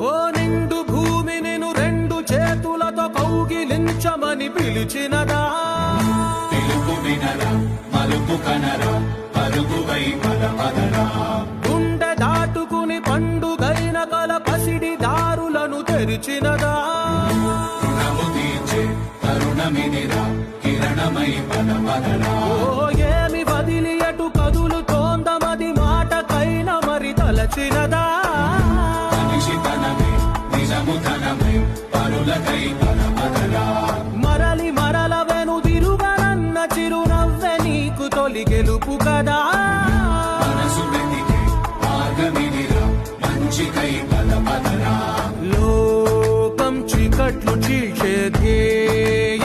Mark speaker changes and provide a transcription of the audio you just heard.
Speaker 1: ఓ నిండు భూమి నిన్ను రెండు చేతులతో కౌగిలించమని పిలిచినదా,
Speaker 2: పిలుపు వినరా మలుపు కనరా పరుగువై పదపదరా,
Speaker 1: గుండె దాటుకుని పండుగైన కల పసిడి దారులను తెరిచినదా,
Speaker 2: రుణము తీర్చే తరుణమినిరా కిరణమై పదపదరా,
Speaker 1: ఓ ఏమి వదిలి ఎటు కదులుతోందమది మాటకైన మరి తలచినదా,
Speaker 2: మనిషితనమే నిజముతనమే పరులకై పదపదరా,
Speaker 1: మరలి మరల వెనుదిరుగనన్న చిరునవ్వె నీకు తొలి గెలుపు కదా,
Speaker 2: మనసు వెతికే మార్గమినిరా మంచికై పదపదరా,
Speaker 1: లోకం చీకట్లు చీల్చే ధ్యేయం